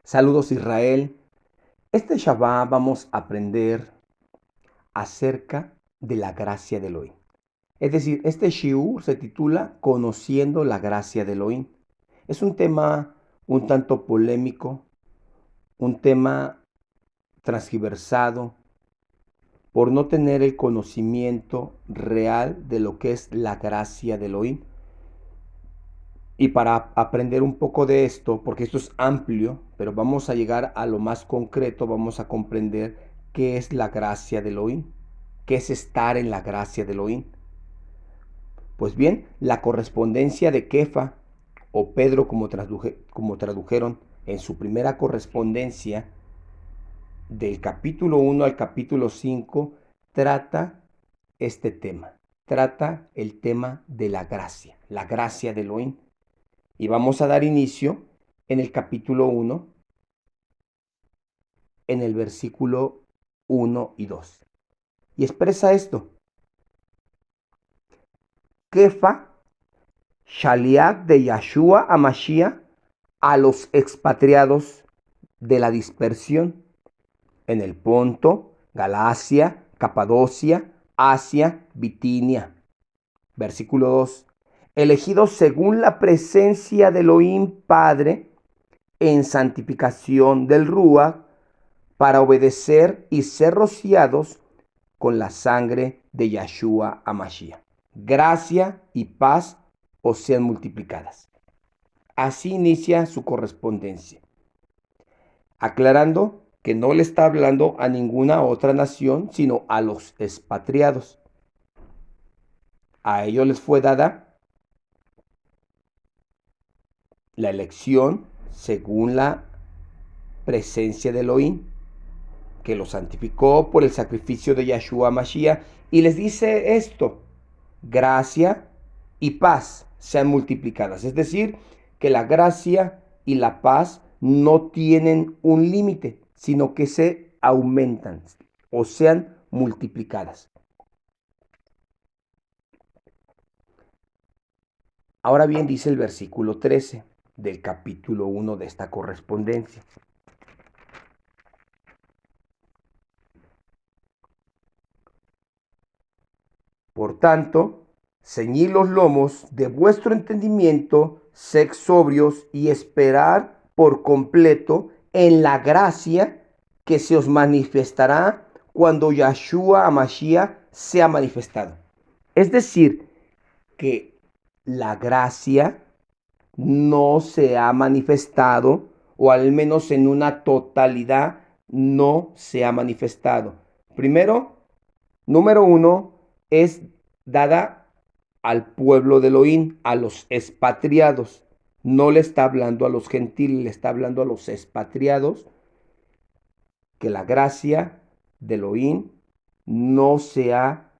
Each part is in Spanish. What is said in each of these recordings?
Saludos Israel. Este Shabbat vamos a aprender acerca de la gracia de Elohim. Es decir, este shiur se titula Conociendo la gracia de Elohim. Es un tema un tanto polémico, un tema transgiversado por no tener el conocimiento real de lo que es la gracia de Elohim. Y para aprender un poco de esto, porque esto es amplio, pero vamos a llegar a lo más concreto, vamos a comprender qué es la gracia de Elohim, qué es estar en la gracia de Elohim. Pues bien, la correspondencia de Kefa, o Pedro como tradujeron en su primera correspondencia, del capítulo 1 al capítulo 5, trata este tema, trata el tema de la gracia de Elohim. Y vamos a dar inicio en el capítulo 1, en el versículo 1 y 2. Y expresa esto. Kefa, Shaliach de Yahshua a Mashiach, a los expatriados de la dispersión en el Ponto, Galacia, Capadocia, Asia, Bitinia. Versículo 2. Elegidos según la presencia de Elohim Padre en santificación del Ruach, para obedecer y ser rociados con la sangre de Yahshua Hamashiach. Gracia y paz os sean multiplicadas. Así inicia su correspondencia, aclarando que no le está hablando a ninguna otra nación, sino a los expatriados. A ellos les fue dada la elección según la presencia de Elohim, que los santificó por el sacrificio de Yahshua Mashiach, y les dice esto: gracia y paz sean multiplicadas. Es decir, que la gracia y la paz no tienen un límite, sino que se aumentan o sean multiplicadas. Ahora bien, dice el versículo 13 del capítulo 1 de esta correspondencia: por tanto, ceñid los lomos de vuestro entendimiento, sed sobrios y esperar por completo en la gracia que se os manifestará cuando Yahshua Hamashiach sea manifestado. Es decir, que la gracia no se ha manifestado, o al menos en una totalidad no se ha manifestado. Primero, número uno, es dada al pueblo de Elohim, a los expatriados. No le está hablando a los gentiles, le está hablando a los expatriados, que la gracia de Elohim no se ha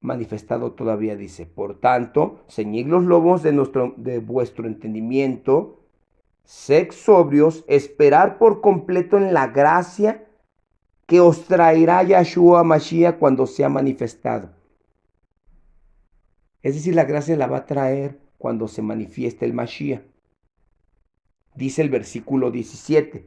manifestado todavía, dice. Por tanto, ceñid los lomos de vuestro entendimiento, sed sobrios, esperar por completo en la gracia que os traerá Yahshua Mashiach cuando sea manifestado. Es decir, la gracia la va a traer cuando se manifieste el Mashiach. Dice el versículo 17: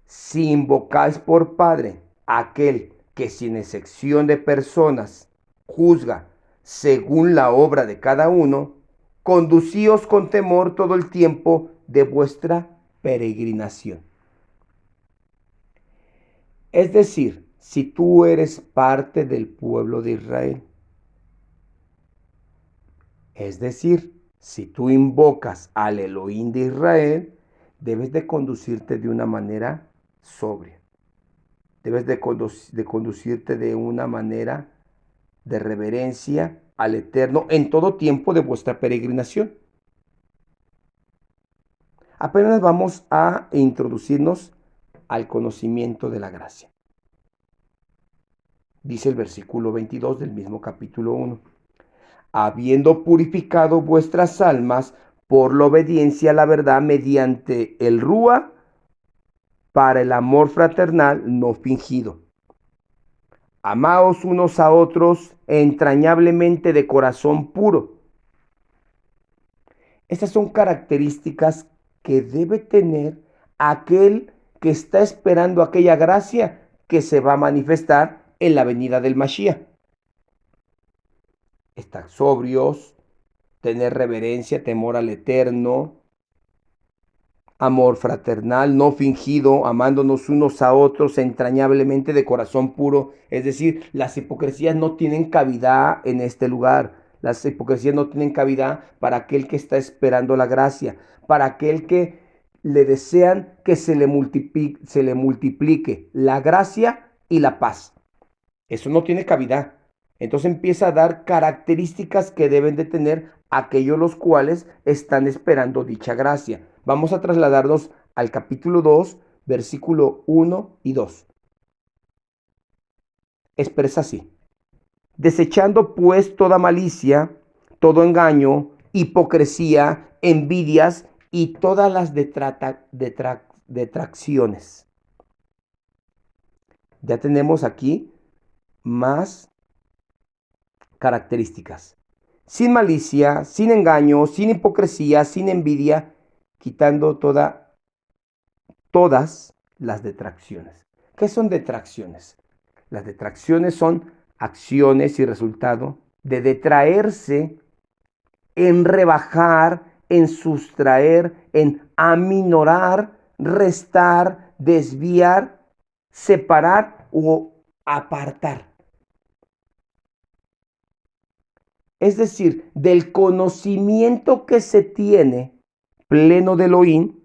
si invocáis por Padre aquel que sin excepción de personas juzga según la obra de cada uno, conducíos con temor todo el tiempo de vuestra peregrinación. Es decir, si tú eres parte del pueblo de Israel, es decir, si tú invocas al Elohim de Israel, debes de conducirte de una manera sobria. Debes de conducirte de una manera de reverencia al Eterno en todo tiempo de vuestra peregrinación. Apenas vamos a introducirnos al conocimiento de la gracia. Dice el versículo 22 del mismo capítulo 1. Habiendo purificado vuestras almas por la obediencia a la verdad mediante el Rúa, para el amor fraternal no fingido, Amaos unos a otros entrañablemente de corazón puro. Estas son características que debe tener aquel que está esperando aquella gracia que se va a manifestar en la venida del Mashiach. Estar sobrios, tener reverencia, temor al Eterno, amor fraternal, no fingido, amándonos unos a otros entrañablemente de corazón puro. Es decir, las hipocresías no tienen cabida en este lugar. Las hipocresías no tienen cabida para aquel que está esperando la gracia, para aquel que le desean que se le multiplique la gracia y la paz. Eso no tiene cabida. Entonces empieza a dar características que deben de tener aquellos los cuales están esperando dicha gracia. Vamos a trasladarnos al capítulo 2, versículo 1 y 2. Expresa así: desechando pues toda malicia, todo engaño, hipocresía, envidias y todas las detracciones. Ya tenemos aquí más características. Sin malicia, sin engaño, sin hipocresía, sin envidia, quitando todas las detracciones. ¿Qué son detracciones? Las detracciones son acciones y resultado de detraerse, en rebajar, en sustraer, en aminorar, restar, desviar, separar o apartar. Es decir, del conocimiento que se tiene pleno de Elohim,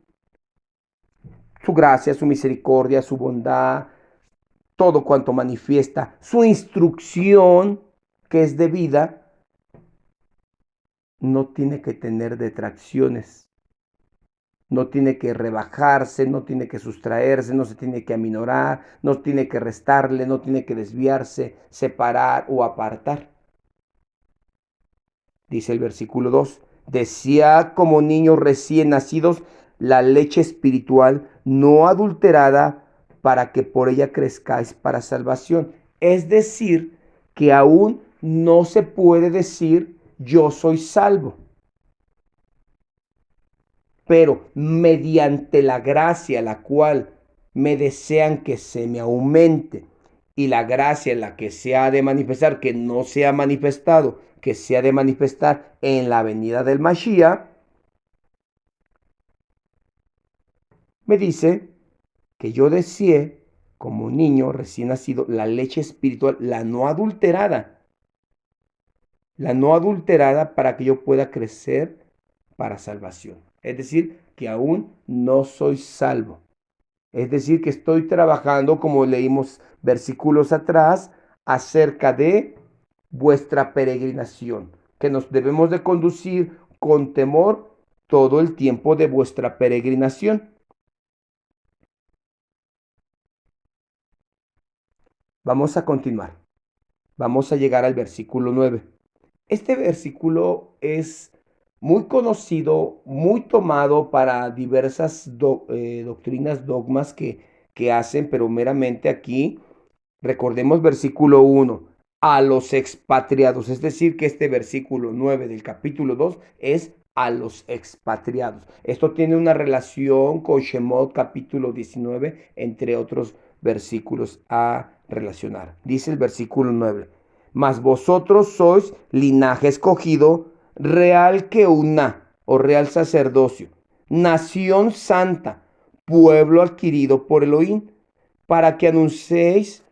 su gracia, su misericordia, su bondad, todo cuanto manifiesta, su instrucción que es debida, no tiene que tener detracciones, no tiene que rebajarse, no tiene que sustraerse, no se tiene que aminorar, no tiene que restarle, no tiene que desviarse, separar o apartar. Dice el versículo 2, desead como niños recién nacidos la leche espiritual no adulterada para que por ella crezcáis para salvación. Es decir, que aún no se puede decir yo soy salvo. Pero mediante la gracia la cual me desean que se me aumente y la gracia en la que se ha de manifestar, que no se ha manifestado, que se ha de manifestar en la venida del Mashiach, me dice que yo deseé como niño recién nacido la leche espiritual, la no adulterada para que yo pueda crecer para salvación. Es decir, que aún no soy salvo. Es decir, que estoy trabajando, como leímos versículos atrás, acerca de vuestra peregrinación, que nos debemos de conducir con temor todo el tiempo de vuestra peregrinación. Vamos a continuar. Vamos a llegar al versículo 9. Este versículo es muy conocido, muy tomado para diversas doctrinas, dogmas que hacen, pero meramente aquí, recordemos versículo 1, a los expatriados, es decir, que este versículo 9 del capítulo 2 es a los expatriados. Esto tiene una relación con Shemot capítulo 19, entre otros versículos a relacionar. Dice el versículo 9. Mas vosotros sois linaje escogido, real queuná, o real sacerdocio, nación santa, pueblo adquirido por Elohim, para que anunciéis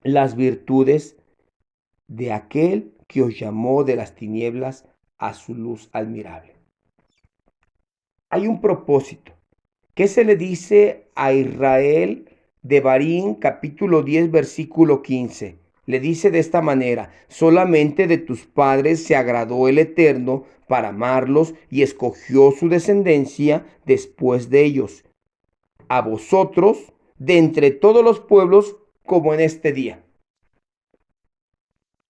las virtudes de aquel que os llamó de las tinieblas a su luz admirable. Hay un propósito. ¿Qué se le dice a Israel de Barín capítulo 10 versículo 15? Le dice de esta manera: solamente de tus padres se agradó el Eterno para amarlos y escogió su descendencia después de ellos, a vosotros de entre todos los pueblos como en este día.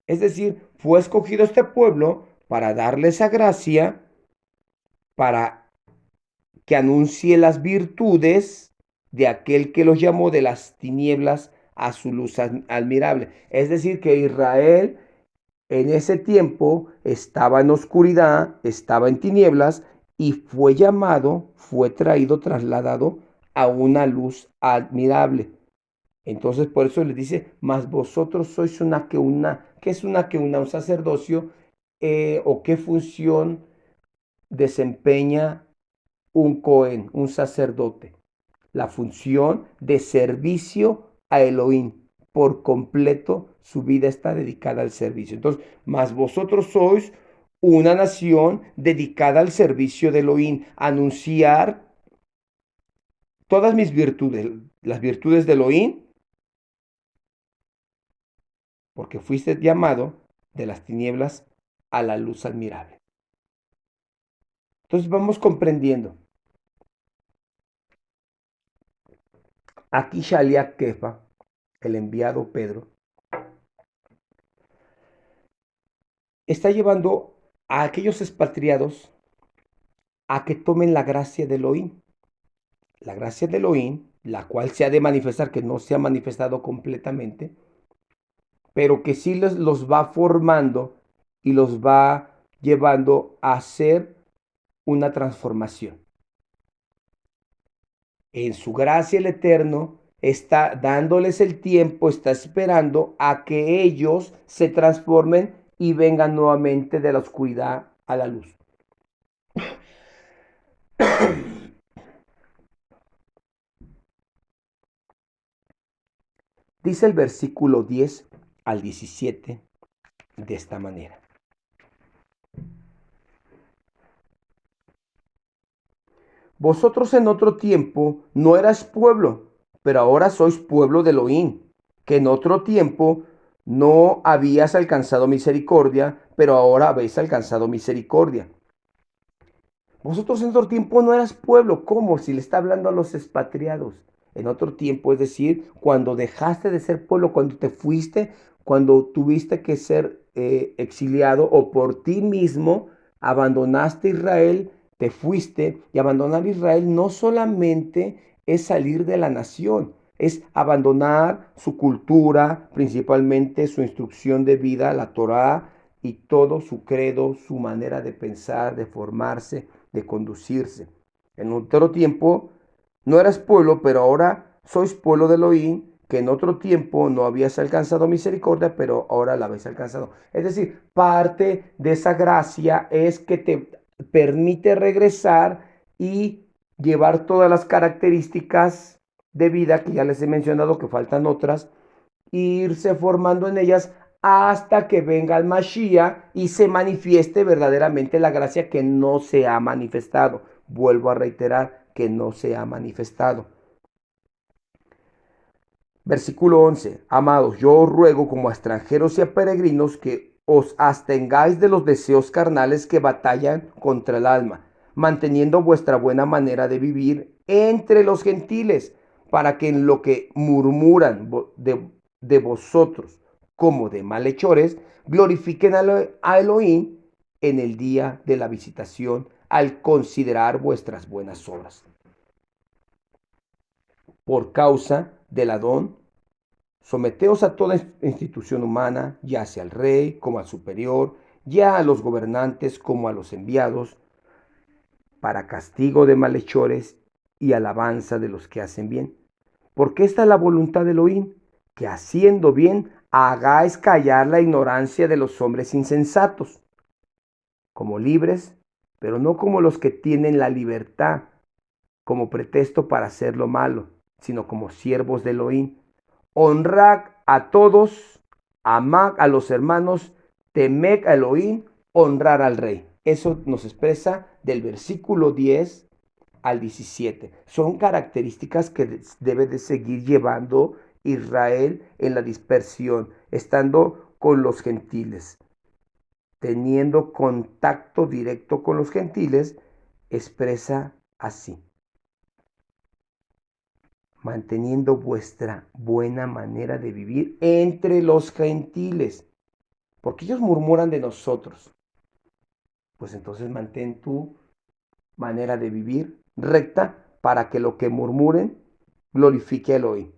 Es decir, fue escogido este pueblo para darle esa gracia, para que anuncie las virtudes de aquel que los llamó de las tinieblas a su luz admirable. Es decir, que Israel en ese tiempo estaba en oscuridad, estaba en tinieblas y fue llamado, fue traído, trasladado a una luz admirable. Entonces por eso les dice, mas vosotros sois una que una. ¿Qué es una que una? Un sacerdocio, o qué función desempeña un Cohen, un sacerdote. La función de servicio a Elohim. Por completo su vida está dedicada al servicio. Entonces, mas vosotros sois una nación dedicada al servicio de Elohim, anunciar todas mis virtudes, las virtudes de Elohim, porque fuiste llamado de las tinieblas a la luz admirable. Entonces vamos comprendiendo. Aquí Shaliach Kefa, el enviado Pedro, está llevando a aquellos expatriados a que tomen la gracia de Elohim. La gracia de Elohim, la cual se ha de manifestar, que no se ha manifestado completamente, pero que sí los va formando y los va llevando a hacer una transformación. En su gracia el Eterno está dándoles el tiempo, está esperando a que ellos se transformen y vengan nuevamente de la oscuridad a la luz. Dice el versículo 10 al 17 de esta manera. Vosotros en otro tiempo no eras pueblo, pero ahora sois pueblo de Elohim, que en otro tiempo no habías alcanzado misericordia, pero ahora habéis alcanzado misericordia. Vosotros en otro tiempo no eras pueblo. ¿Cómo? Si le está hablando a los expatriados. En otro tiempo, es decir, cuando dejaste de ser pueblo, cuando te fuiste, cuando tuviste que ser exiliado o por ti mismo abandonaste Israel, te fuiste. Y abandonar Israel no solamente es salir de la nación, es abandonar su cultura, principalmente su instrucción de vida, la Torá y todo su credo, su manera de pensar, de formarse, de conducirse. En otro tiempo no eras pueblo, pero ahora sois pueblo de Elohim, que en otro tiempo no habías alcanzado misericordia, pero ahora la habéis alcanzado. Es decir, parte de esa gracia es que te permite regresar y llevar todas las características de vida que ya les he mencionado, que faltan otras, irse formando en ellas hasta que venga el Mashiach y se manifieste verdaderamente la gracia que no se ha manifestado. Vuelvo a reiterar que no se ha manifestado. Versículo 11. Amados, yo os ruego como a extranjeros y a peregrinos que os abstengáis de los deseos carnales que batallan contra el alma, manteniendo vuestra buena manera de vivir entre los gentiles, para que en lo que murmuran de vosotros como de malhechores, glorifiquen a Elohim en el día de la visitación al considerar vuestras buenas obras. Por causa del Adón, someteos a toda institución humana, ya sea al rey como al superior, ya a los gobernantes como a los enviados, para castigo de malhechores y alabanza de los que hacen bien. Porque esta es la voluntad de Elohim, que haciendo bien hagáis callar la ignorancia de los hombres insensatos, como libres, pero no como los que tienen la libertad como pretexto para hacer lo malo, sino como siervos de Elohim. Honrad a todos, amad a los hermanos, temed a Elohim, honrar al rey. Eso nos expresa del versículo 10 al 17. Son características que debe de seguir llevando Israel en la dispersión, estando con los gentiles, teniendo contacto directo con los gentiles, expresa así: manteniendo vuestra buena manera de vivir entre los gentiles, porque ellos murmuran de nosotros. Pues entonces mantén tu manera de vivir recta para que lo que murmuren glorifique a Elohim.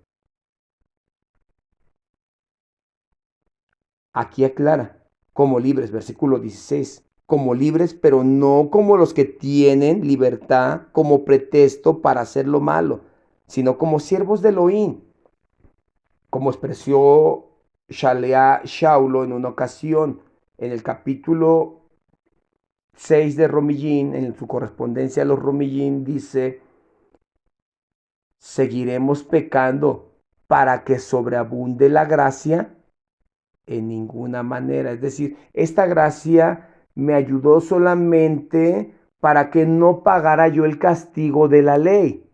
Aquí aclara, como libres, versículo 16, como libres, pero no como los que tienen libertad como pretexto para hacer lo malo, sino como siervos de Elohim, como expresó Shalea Shaulo en una ocasión, en el capítulo 6 de Romillín, en su correspondencia a los Romillín, dice, ¿seguiremos pecando para que sobreabunde la gracia? En ninguna manera. Es decir, esta gracia me ayudó solamente para que no pagara yo el castigo de la ley.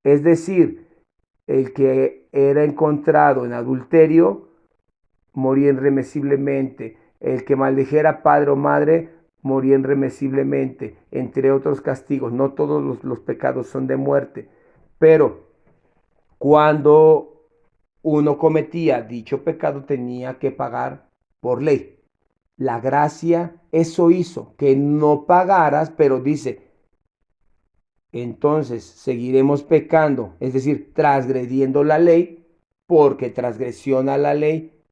Es decir, el que era encontrado en adulterio moría irremisiblemente. El que maldijera padre o madre moría irremisiblemente, entre otros castigos. No todos los pecados son de muerte, pero cuando uno cometía dicho pecado tenía que pagar por ley. La gracia eso hizo, que no pagaras, pero dice, entonces seguiremos pecando, es decir, transgrediendo la ley, porque transgresión a la ley,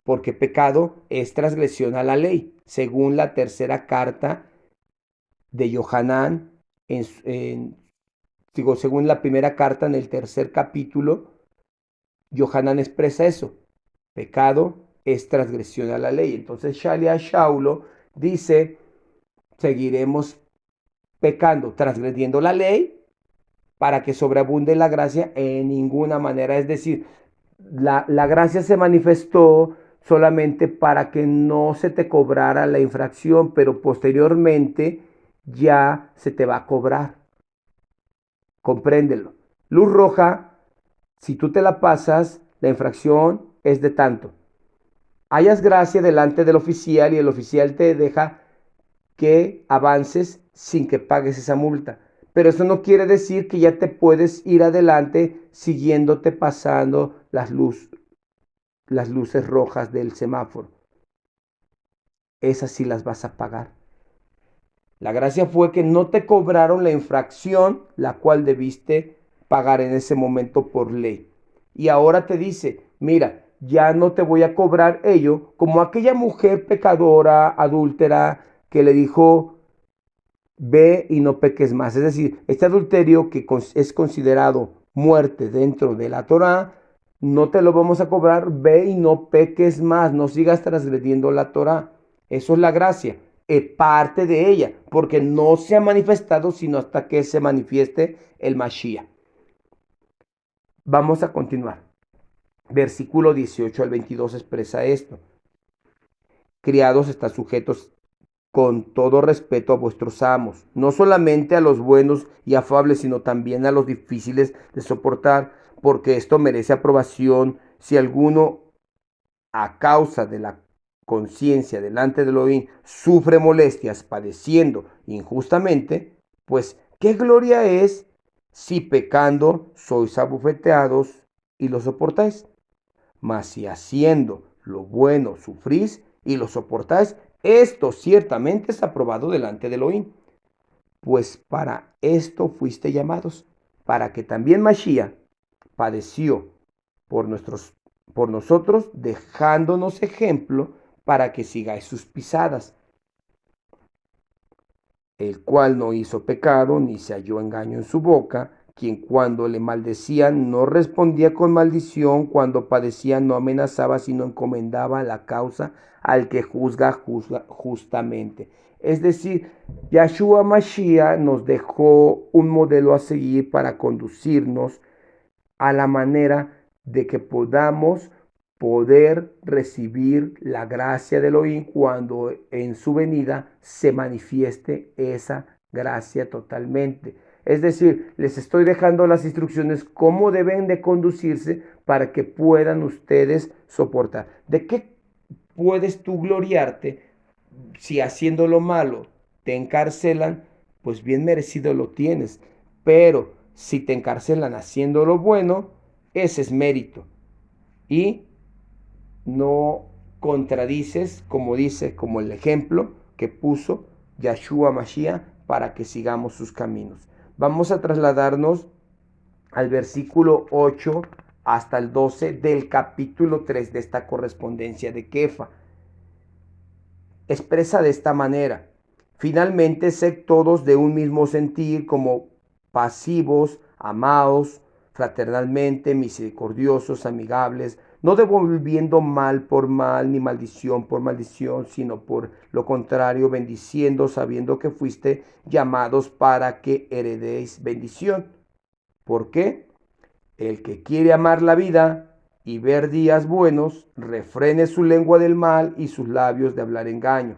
porque pecado es transgresión a la ley, según la tercera carta de Yohanan, según la primera carta en el tercer capítulo, Yohanan expresa eso. Pecado es transgresión a la ley. Entonces Shalia Shaulo dice, seguiremos pecando, transgrediendo la ley para que sobreabunde la gracia en ninguna manera. Es decir, la gracia se manifestó solamente para que no se te cobrara la infracción, pero posteriormente ya se te va a cobrar. Compréndelo. Luz roja, si tú te la pasas, la infracción es de tanto. Hayas gracia delante del oficial y el oficial te deja que avances sin que pagues esa multa. Pero eso no quiere decir que ya te puedes ir adelante siguiéndote pasando las luces rojas del semáforo. Esas sí las vas a pagar. La gracia fue que no te cobraron la infracción, la cual debiste pagar en ese momento por ley. Y ahora te dice, mira, ya no te voy a cobrar ello, como aquella mujer pecadora, adúltera, que le dijo, ve y no peques más. Es decir, este adulterio que es considerado muerte dentro de la Torá, no te lo vamos a cobrar, ve y no peques más, no sigas transgrediendo la Torá. Eso es la gracia, es parte de ella, porque no se ha manifestado sino hasta que se manifieste el Mashiach. Vamos a continuar. Versículo 18 al 22 expresa esto. Criados, están sujetos con todo respeto a vuestros amos, no solamente a los buenos y afables, sino también a los difíciles de soportar, porque esto merece aprobación si alguno, a causa de la conciencia delante de Elohim, sufre molestias padeciendo injustamente, pues qué gloria es si pecando sois abofeteados y lo soportáis. Mas si haciendo lo bueno sufrís y lo soportáis, esto ciertamente es aprobado delante de Elohim. Pues para esto fuiste llamados, para que también Mashiach padeció por nosotros, dejándonos ejemplo para que sigáis sus pisadas, el cual no hizo pecado, ni se halló engaño en su boca, quien cuando le maldecían no respondía con maldición, cuando padecía no amenazaba, sino encomendaba la causa al que juzga justamente. Es decir, Yahshua Mashiach nos dejó un modelo a seguir para conducirnos a la manera de que podamos poder recibir la gracia de Elohim cuando en su venida se manifieste esa gracia totalmente. Es decir, les estoy dejando las instrucciones cómo deben de conducirse para que puedan ustedes soportar. ¿De qué puedes tú gloriarte si haciendo lo malo te encarcelan? Pues bien merecido lo tienes. Pero si te encarcelan haciendo lo bueno, ese es mérito. Y no contradices, como dice, como el ejemplo que puso Yahshua Mashiach para que sigamos sus caminos. Vamos a trasladarnos al versículo 8 hasta el 12 del capítulo 3 de esta correspondencia de Kefa. Expresa de esta manera: finalmente, sed todos de un mismo sentir, como pasivos, amados fraternalmente, misericordiosos, amigables, no devolviendo mal por mal, ni maldición por maldición, sino por lo contrario, bendiciendo, sabiendo que fuiste llamados para que heredéis bendición. ¿Por qué? El que quiere amar la vida y ver días buenos, refrene su lengua del mal y sus labios de hablar engaño.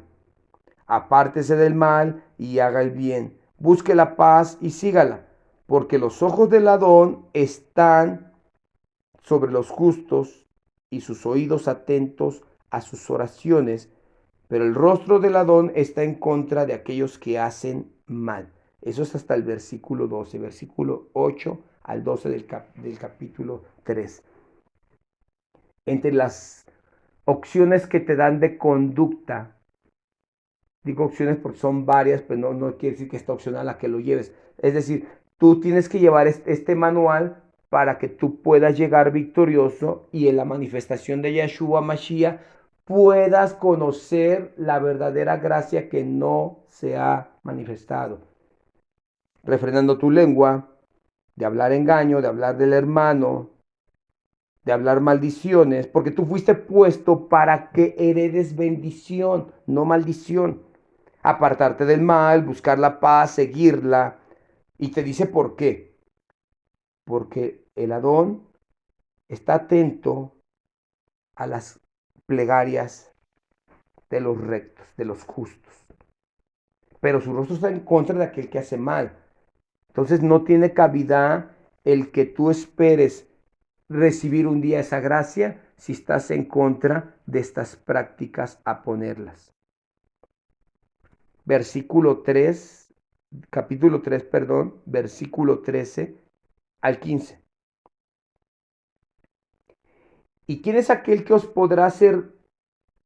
Apártese del mal y haga el bien. Busque la paz y sígala, porque los ojos del ladrón están sobre los justos y sus oídos atentos a sus oraciones, pero el rostro del ladrón está en contra de aquellos que hacen mal. Eso es hasta el versículo 12, versículo 8 al 12 del capítulo 3. Entre las opciones que te dan de conducta, digo opciones porque son varias, pero no quiere decir que esta opción a la que lo lleves. Es decir, tú tienes que llevar este manual para que tú puedas llegar victorioso y en la manifestación de Yeshua Mashiach puedas conocer la verdadera gracia que no se ha manifestado. Refrenando tu lengua, de hablar engaño, de hablar del hermano, de hablar maldiciones, porque tú fuiste puesto para que heredes bendición, no maldición. Apartarte del mal, buscar la paz, seguirla. Y te dice por qué. Porque el Adón está atento a las plegarias de los rectos, de los justos. Pero su rostro está en contra de aquel que hace mal. Entonces no tiene cabida el que tú esperes recibir un día esa gracia si estás en contra de estas prácticas a ponerlas. Versículo 3, capítulo 3, perdón, versículo 13 al 15. ¿Y quién es aquel que os podrá hacer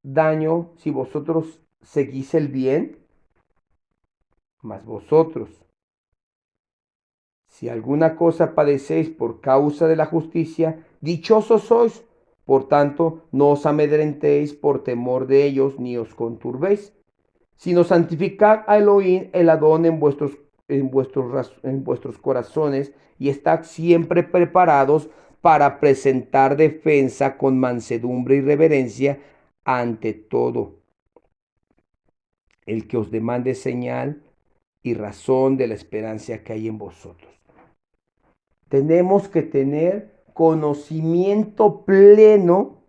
daño si vosotros seguís el bien? Mas vosotros, si alguna cosa padecéis por causa de la justicia, dichosos sois. Por tanto, no os amedrentéis por temor de ellos, ni os conturbéis, sino santificad a Elohim el Adón en vuestros corazones, y estad siempre preparados para presentar defensa con mansedumbre y reverencia ante todo el que os demande señal y razón de la esperanza que hay en vosotros. Tenemos que tener conocimiento pleno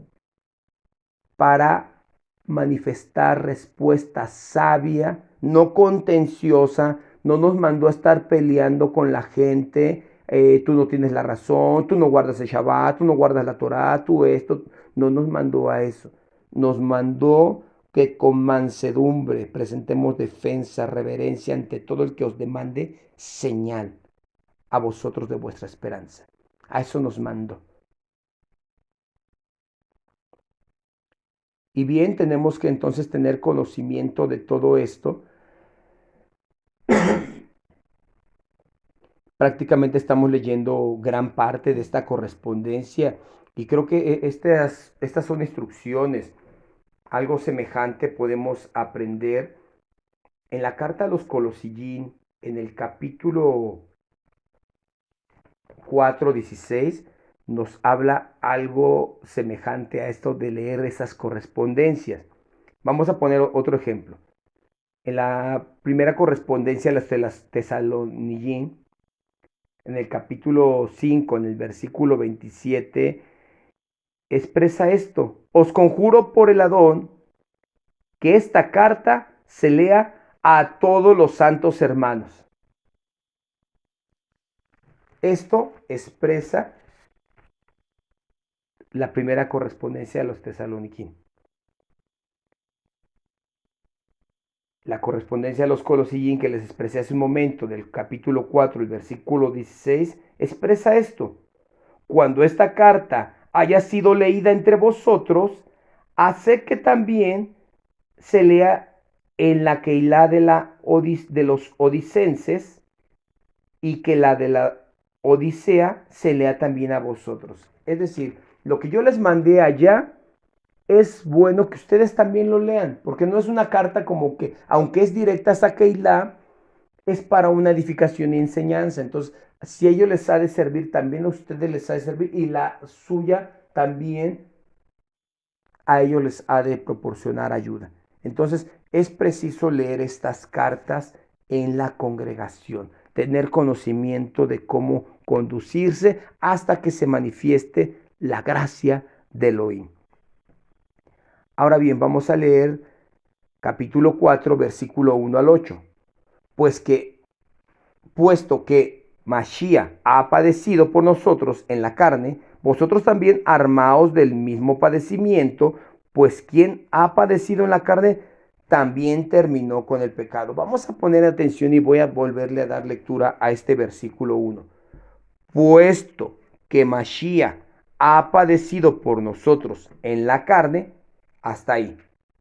para manifestar respuesta sabia, no contenciosa. No nos mandó a estar peleando con la gente. Tú no tienes la razón, tú no guardas el Shabbat, tú no guardas la Torah, tú esto. No nos mandó a eso. Nos mandó que con mansedumbre presentemos defensa, reverencia ante todo el que os demande señal a vosotros de vuestra esperanza. A eso nos mandó. Y bien, tenemos que entonces tener conocimiento de todo esto. Prácticamente estamos leyendo gran parte de esta correspondencia y creo que estas son instrucciones. Algo semejante podemos aprender en la carta a los Colosillín, en el capítulo 4:16, nos habla algo semejante a esto de leer esas correspondencias. Vamos a poner otro ejemplo. En la primera correspondencia de las Tesalonicenses, en el capítulo 5, en el versículo 27, expresa esto: os conjuro por el Adón que esta carta se lea a todos los santos hermanos. Esto expresa la primera correspondencia a los tesalonicenses. La correspondencia a los Colosillín que les expresé hace un momento, del capítulo 4, el versículo 16, expresa esto: cuando esta carta haya sido leída entre vosotros, haced que también se lea en la Keilah de los odicenses, y que la de la Odisea se lea también a vosotros. Es decir, lo que yo les mandé allá es bueno que ustedes también lo lean, porque no es una carta como que, aunque es directa a Keilah, es para una edificación y enseñanza. Entonces, si a ellos les ha de servir, también a ustedes les ha de servir, y la suya también a ellos les ha de proporcionar ayuda. Entonces, es preciso leer estas cartas en la congregación, tener conocimiento de cómo conducirse hasta que se manifieste la gracia de Elohim. Ahora bien, vamos a leer capítulo 4, versículo 1 al 8. Puesto que Mashiach ha padecido por nosotros en la carne, vosotros también armaos del mismo padecimiento, pues quien ha padecido en la carne también terminó con el pecado. Vamos a poner atención y voy a volverle a dar lectura a este versículo 1. Puesto que Mashiach ha padecido por nosotros en la carne, hasta ahí.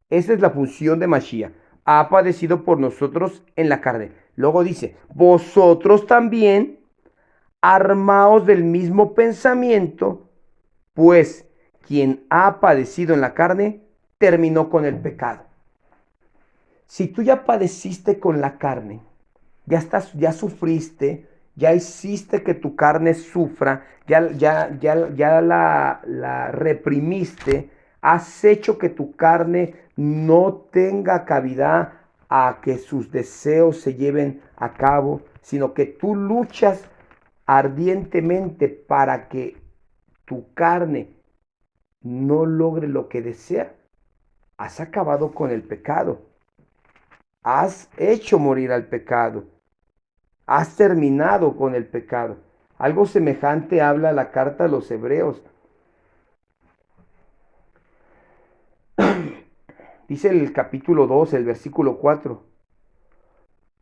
Esa es la función de Mashiach. Ha padecido por nosotros en la carne. Luego dice, vosotros también armaos del mismo pensamiento, pues quien ha padecido en la carne terminó con el pecado. Si tú ya padeciste con la carne, ya sufriste, ya hiciste que tu carne sufra, ya la reprimiste, has hecho que tu carne no tenga cavidad a que sus deseos se lleven a cabo, sino que tú luchas ardientemente para que tu carne no logre lo que desea. Has acabado con el pecado. Has hecho morir al pecado. Has terminado con el pecado. Algo semejante habla la carta a los hebreos. Dice el capítulo 2, el versículo 4.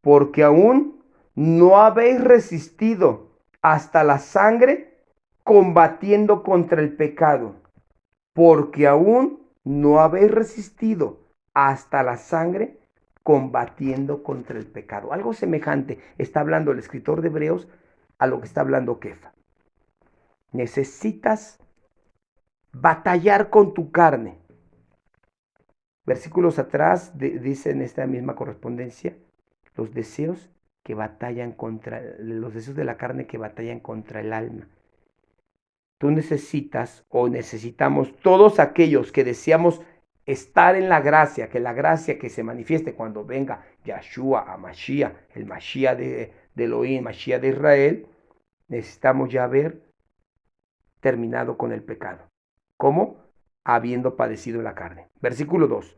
Porque aún no habéis resistido hasta la sangre combatiendo contra el pecado. Porque aún no habéis resistido hasta la sangre combatiendo contra el pecado. Algo semejante está hablando el escritor de Hebreos a lo que está hablando Kefa. Necesitas batallar con tu carne. Versículos atrás dice en esta misma correspondencia, los deseos los deseos de la carne que batallan contra el alma. Tú necesitas o necesitamos todos aquellos que deseamos estar en la gracia que se manifieste cuando venga Yahshua a Mashiach, el Mashiach de Elohim, Mashiach de Israel, necesitamos ya haber terminado con el pecado. ¿Cómo? Habiendo padecido la carne. Versículo 2.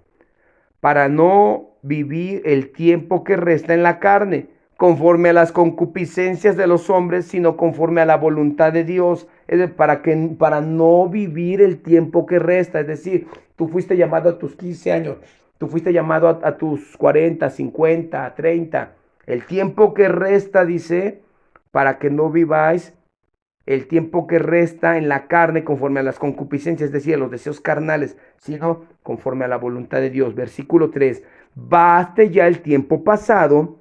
Para no vivir el tiempo que resta en la carne, conforme a las concupiscencias de los hombres, sino conforme a la voluntad de Dios, para no vivir el tiempo que resta. Es decir, tú fuiste llamado a tus 15 años, tú fuiste llamado a tus 40, 50, 30. El tiempo que resta, dice, para que no viváis el tiempo que resta en la carne conforme a las concupiscencias, es decir, a los deseos carnales, sino conforme a la voluntad de Dios. Versículo 3. Baste ya el tiempo pasado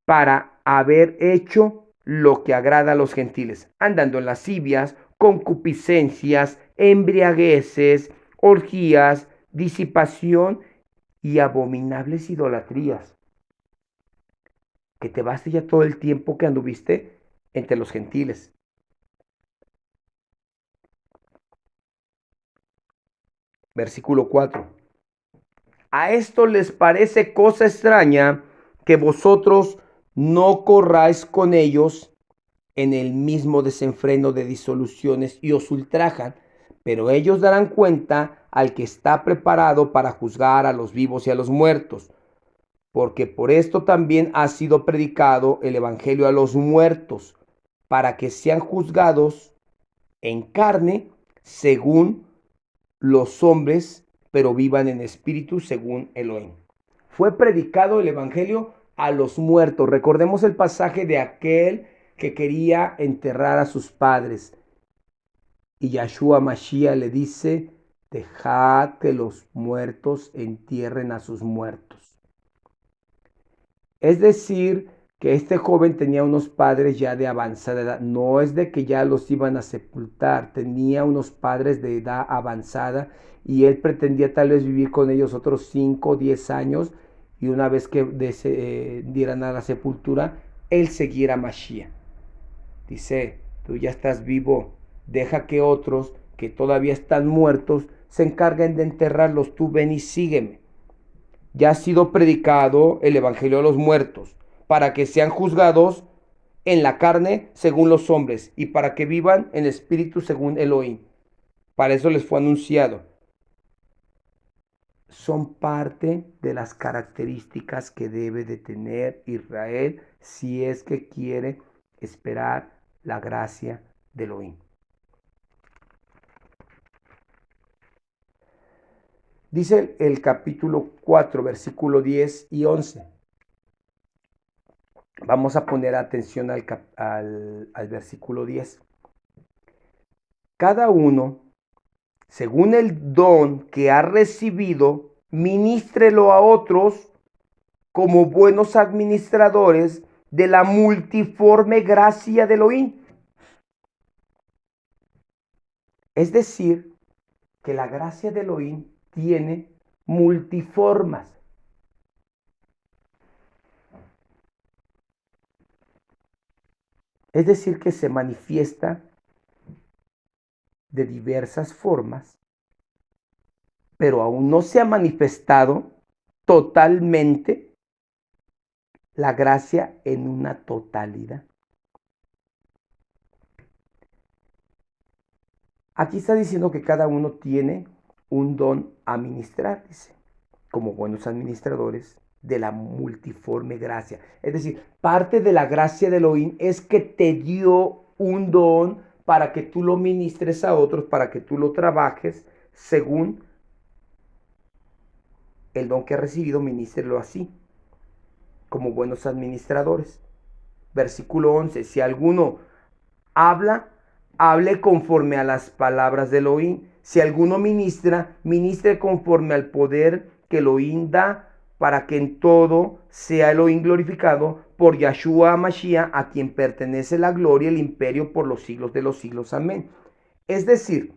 para haber hecho lo que agrada a los gentiles, andando en lascivias, concupiscencias, embriagueces, orgías, disipación y abominables idolatrías. Que te baste ya todo el tiempo que anduviste entre los gentiles. Versículo 4. A esto les parece cosa extraña que vosotros no corráis con ellos en el mismo desenfreno de disoluciones y os ultrajan, pero ellos darán cuenta al que está preparado para juzgar a los vivos y a los muertos, porque por esto también ha sido predicado el evangelio a los muertos, para que sean juzgados en carne según los hombres, pero vivan en espíritu según Elohim. Fue predicado el evangelio a los muertos. Recordemos el pasaje de aquel que quería enterrar a sus padres. Y Yahshua Mashiach le dice, dejad que los muertos entierren a sus muertos. Es decir, que este joven tenía unos padres ya de avanzada edad. No es de que ya los iban a sepultar, tenía unos padres de edad avanzada y él pretendía tal vez vivir con ellos otros 5 o 10 años y una vez que dieran a la sepultura, él siguiera a Mashiach. Dice, tú ya estás vivo, deja que otros que todavía están muertos se encarguen de enterrarlos, tú ven y sígueme. Ya ha sido predicado el Evangelio de los muertos, para que sean juzgados en la carne según los hombres, y para que vivan en espíritu según Elohim. Para eso les fue anunciado. Son parte de las características que debe de tener Israel si es que quiere esperar la gracia de Elohim. Dice el capítulo 4, versículo 10 y 11. Vamos a poner atención al versículo 10. Cada uno, según el don que ha recibido, ministrelo a otros como buenos administradores de la multiforme gracia de Elohim. Es decir, que la gracia de Elohim tiene multiformas. Es decir, que se manifiesta de diversas formas, pero aún no se ha manifestado totalmente la gracia en una totalidad. Aquí está diciendo que cada uno tiene un don a ministrar, dice, como buenos administradores de la multiforme gracia. Es decir, parte de la gracia de Elohim es que te dio un don para que tú lo ministres a otros, para que tú lo trabajes según el don que ha recibido, ministrelo así, como buenos administradores. Versículo 11, si alguno habla, hable conforme a las palabras de Elohim. Si alguno ministra, ministre conforme al poder que Elohim da, para que en todo sea Elohim glorificado por Yahshua Mashiach, a quien pertenece la gloria y el imperio por los siglos de los siglos. Amén. Es decir,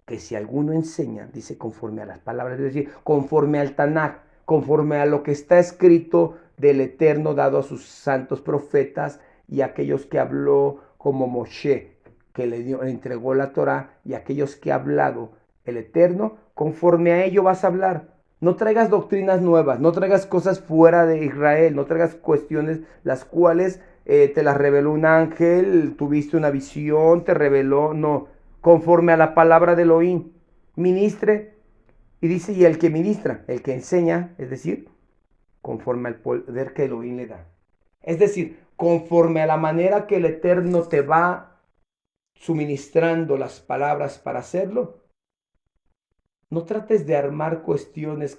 que si alguno enseña, dice conforme a las palabras, es decir, conforme al Tanaj, conforme a lo que está escrito del Eterno dado a sus santos profetas y aquellos que habló como Moshe, que le entregó la Torah, y aquellos que ha hablado el Eterno, conforme a ello vas a hablar. No traigas doctrinas nuevas, no traigas cosas fuera de Israel, no traigas cuestiones las cuales te las reveló un ángel, tuviste una visión, te reveló, no, conforme a la palabra de Elohim, ministre. Y dice, y el que ministra, el que enseña, es decir, conforme al poder que Elohim le da. Es decir, conforme a la manera que el Eterno te va suministrando las palabras para hacerlo. No trates de armar cuestiones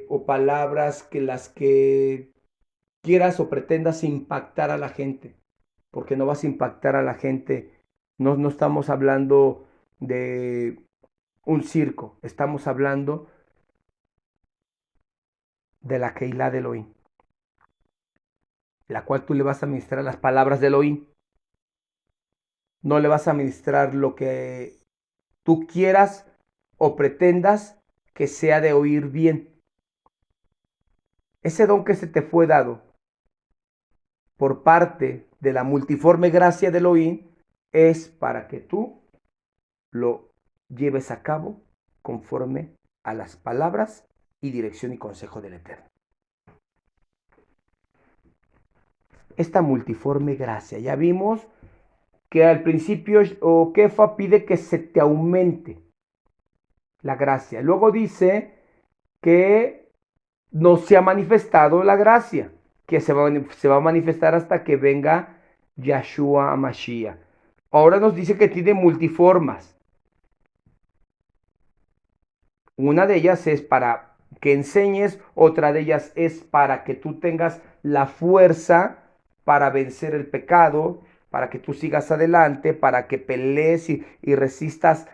o palabras que las que quieras o pretendas impactar a la gente, porque no vas a impactar a la gente. No estamos hablando de un circo, estamos hablando de la Keilah de Elohim, la cual tú le vas a ministrar las palabras de Elohim. No le vas a ministrar lo que tú quieras o pretendas que sea de oír bien. Ese don que se te fue dado por parte de la multiforme gracia de Elohim es para que tú lo lleves a cabo conforme a las palabras y dirección y consejo del Eterno. Esta multiforme gracia, ya vimos que al principio Kefa pide que se te aumente la gracia. Luego dice que no se ha manifestado la gracia, que se va a manifestar hasta que venga Yahshua Mashiach. Ahora nos dice que tiene multiformas. Una de ellas es para que enseñes, otra de ellas es para que tú tengas la fuerza para vencer el pecado, para que tú sigas adelante, para que pelees y resistas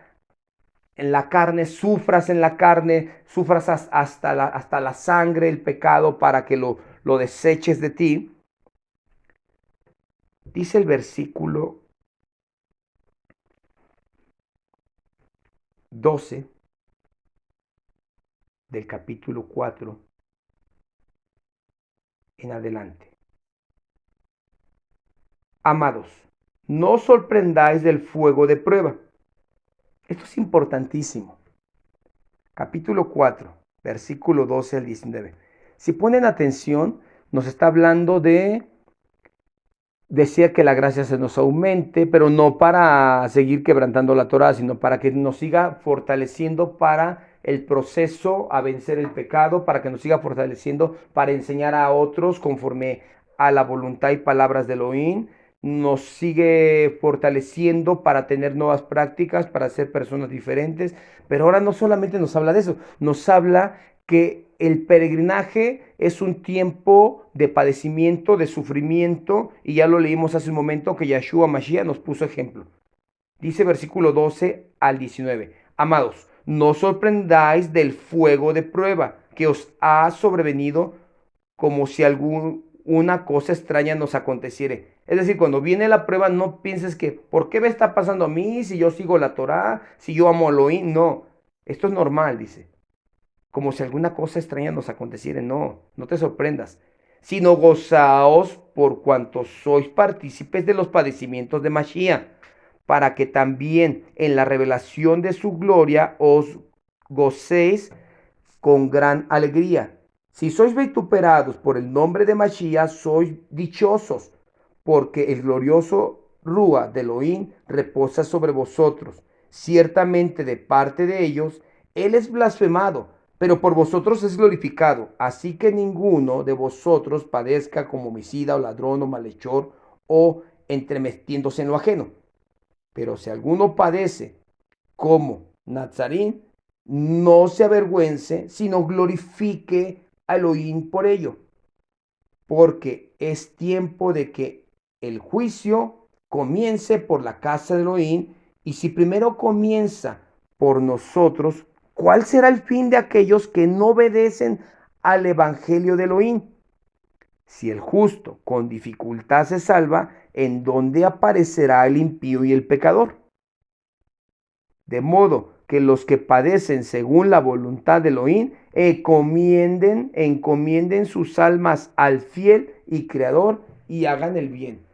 en la carne, sufras en la carne, sufras hasta la sangre, el pecado, para que lo lo deseches de ti. Dice el versículo 12 del capítulo 4 en adelante. Amados, no os sorprendáis del fuego de prueba. Esto es importantísimo. Capítulo 4, versículo 12 al 19. Si ponen atención, nos está hablando de decía que la gracia se nos aumente, pero no para seguir quebrantando la Torá, sino para que nos siga fortaleciendo para el proceso a vencer el pecado, para que nos siga fortaleciendo para enseñar a otros conforme a la voluntad y palabras de Elohim, nos sigue fortaleciendo para tener nuevas prácticas, para ser personas diferentes, pero ahora no solamente nos habla de eso, nos habla que el peregrinaje es un tiempo de padecimiento, de sufrimiento, y ya lo leímos hace un momento que Yahshua Mashiach nos puso ejemplo. Dice versículo 12 al 19. Amados, no os sorprendáis del fuego de prueba que os ha sobrevenido como si alguna cosa extraña nos aconteciere. Es decir, cuando viene la prueba, no pienses que, ¿por qué me está pasando a mí si yo sigo la Torá, si yo amo a Elohim? No, esto es normal, dice, como si alguna cosa extraña nos aconteciera. No, no te sorprendas, sino gozaos por cuanto sois partícipes de los padecimientos de Mashiach, para que también en la revelación de su gloria os gocéis con gran alegría. Si sois vituperados por el nombre de Mashiach, sois dichosos, porque el glorioso Rúa de Elohim reposa sobre vosotros. Ciertamente de parte de ellos, él es blasfemado, pero por vosotros es glorificado. Así que ninguno de vosotros padezca como homicida o ladrón o malhechor o entremetiéndose en lo ajeno. Pero si alguno padece como Nazarín, no se avergüence, sino glorifique a Elohim por ello, porque es tiempo de que el juicio comience por la casa de Elohim, y si primero comienza por nosotros, ¿cuál será el fin de aquellos que no obedecen al evangelio de Elohim? Si el justo con dificultad se salva, ¿en dónde aparecerá el impío y el pecador? De modo que los que padecen según la voluntad de Elohim encomienden sus almas al fiel y creador y hagan el bien.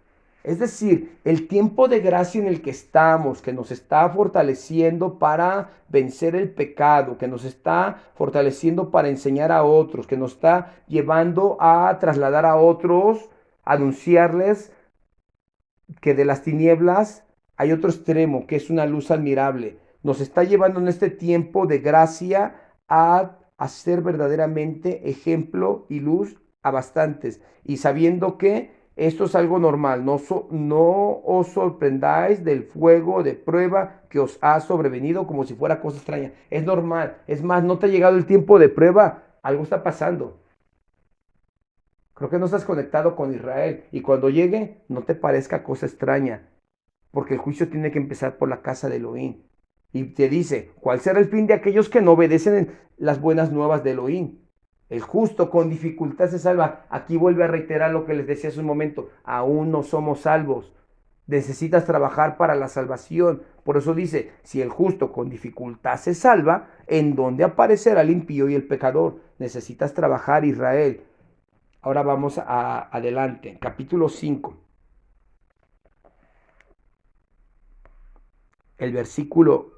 Es decir, el tiempo de gracia en el que estamos, que nos está fortaleciendo para vencer el pecado, que nos está fortaleciendo para enseñar a otros, que nos está llevando a trasladar a otros, anunciarles que de las tinieblas hay otro extremo, que es una luz admirable. Nos está llevando en este tiempo de gracia a ser verdaderamente ejemplo y luz a bastantes. Y sabiendo que esto es algo normal, no os sorprendáis del fuego de prueba que os ha sobrevenido como si fuera cosa extraña. Es normal. Es más, no te ha llegado el tiempo de prueba. Algo está pasando. Creo que no estás conectado con Israel. Y cuando llegue, no te parezca cosa extraña, porque el juicio tiene que empezar por la casa de Elohim. Y te dice, ¿cuál será el fin de aquellos que no obedecen las buenas nuevas de Elohim? El justo con dificultad se salva. Aquí vuelve a reiterar lo que les decía hace un momento. Aún no somos salvos. Necesitas trabajar para la salvación. Por eso dice, si el justo con dificultad se salva, ¿en dónde aparecerá el impío y el pecador? Necesitas trabajar, Israel. Ahora vamos adelante. Capítulo 5. El versículo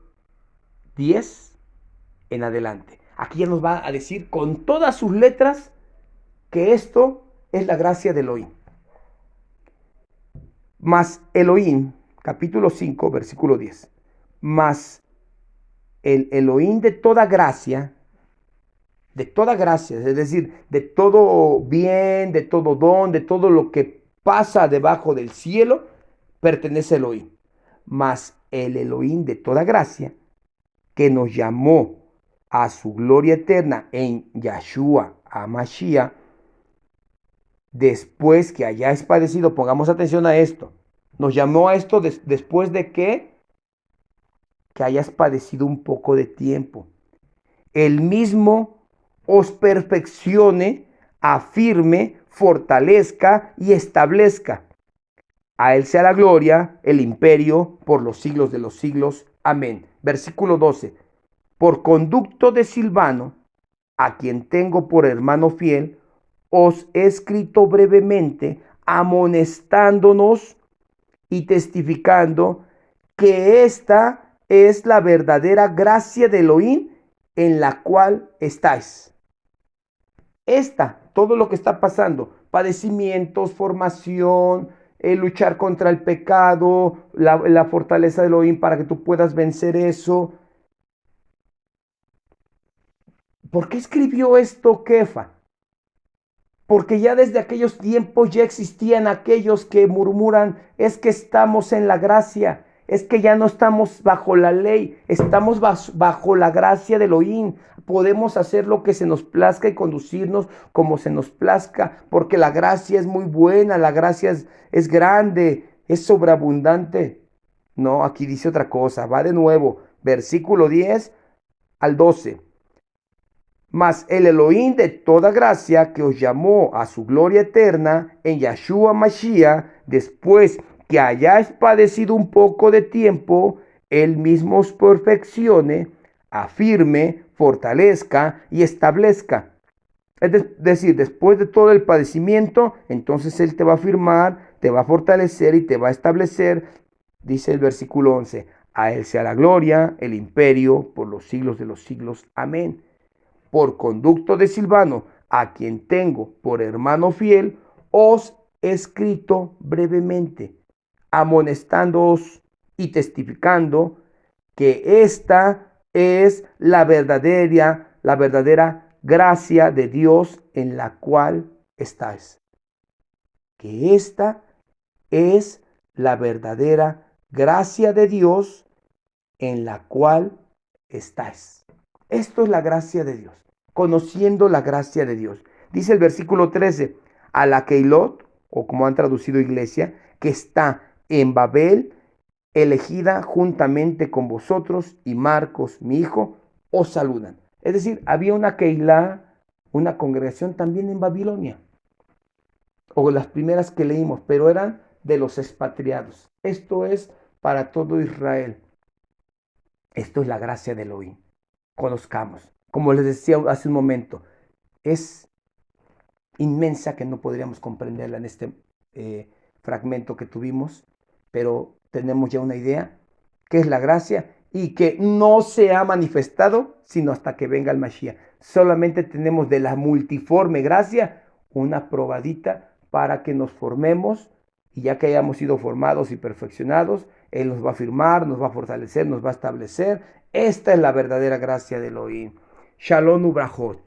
10 en adelante. Aquí ya nos va a decir con todas sus letras que esto es la gracia de Elohim. Mas Elohim, capítulo 5, versículo 10. Mas el Elohim de toda gracia, es decir, de todo bien, de todo don, de todo lo que pasa debajo del cielo, pertenece a Elohim. Mas el Elohim de toda gracia, que nos llamó a su gloria eterna en Yahshua HaMashiach, después que hayáis padecido, pongamos atención a esto, nos llamó a esto después de que hayas padecido un poco de tiempo. El mismo os perfeccione, afirme, fortalezca y establezca. A Él sea la gloria, el imperio, por los siglos de los siglos. Amén. Versículo 12. Por conducto de Silvano, a quien tengo por hermano fiel, os he escrito brevemente, amonestándonos y testificando que esta es la verdadera gracia de Elohim en la cual estáis. Todo lo que está pasando, padecimientos, formación, luchar contra el pecado, la fortaleza de Elohim para que tú puedas vencer eso. ¿Por qué escribió esto Kefa? Porque ya desde aquellos tiempos ya existían aquellos que murmuran, es que estamos en la gracia, es que ya no estamos bajo la ley, estamos bajo la gracia de Elohim. Podemos hacer lo que se nos plazca y conducirnos como se nos plazca, porque la gracia es muy buena, la gracia es grande, es sobreabundante. No, aquí dice otra cosa, va de nuevo, versículo 10 al 12. Mas el Elohim de toda gracia que os llamó a su gloria eterna en Yahshua Mashiach, después que hayáis padecido un poco de tiempo, él mismo os perfeccione, afirme, fortalezca y establezca. Es decir, después de todo el padecimiento, entonces él te va a afirmar, te va a fortalecer y te va a establecer, dice el versículo 11. A él sea la gloria, el imperio, por los siglos de los siglos. Amén. Por conducto de Silvano, a quien tengo por hermano fiel, os he escrito brevemente, amonestándoos y testificando que esta es la verdadera gracia de Dios en la cual estáis. Que esta es la verdadera gracia de Dios en la cual estáis. Esto es la gracia de Dios, conociendo la gracia de Dios. Dice el versículo 13, a la Keilot, o como han traducido iglesia, que está en Babel, elegida juntamente con vosotros, y Marcos, mi hijo, os saludan. Es decir, había una Keilah, una congregación también en Babilonia, o las primeras que leímos, pero eran de los expatriados. Esto es para todo Israel. Esto es la gracia de Elohim. Conozcamos. Como les decía hace un momento, es inmensa que no podríamos comprenderla en este fragmento que tuvimos, pero tenemos ya una idea que es la gracia y que no se ha manifestado sino hasta que venga el Mashiach. Solamente tenemos de la multiforme gracia una probadita para que nos formemos, y ya que hayamos sido formados y perfeccionados, Él nos va a afirmar, nos va a fortalecer, nos va a establecer. Esta es la verdadera gracia de Elohim. Shalom Ubrajot.